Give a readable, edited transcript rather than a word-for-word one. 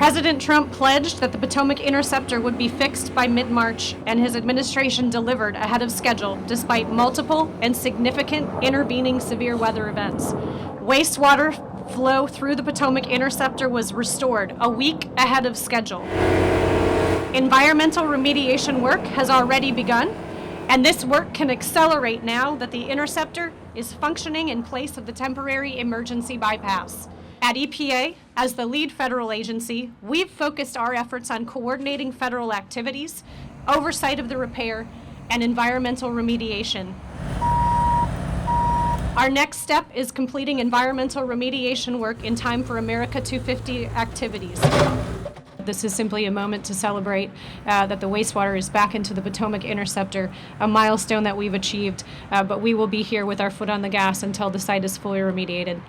President Trump pledged that the Potomac Interceptor would be fixed by mid-March, and his administration delivered ahead of schedule despite multiple and significant intervening severe weather events. Wastewater flow through the Potomac Interceptor was restored a week ahead of schedule. Environmental remediation work has already begun, and this work can accelerate now that the Interceptor is functioning in place of the temporary emergency bypass. At EPA, as the lead federal agency, we've focused our efforts on coordinating federal activities, oversight of the repair, and environmental remediation. Our next step is completing environmental remediation work in time for America 250 activities. This is simply a moment to celebrate that the wastewater is back into the Potomac Interceptor, a milestone that we've achieved, but we will be here with our foot on the gas until the site is fully remediated.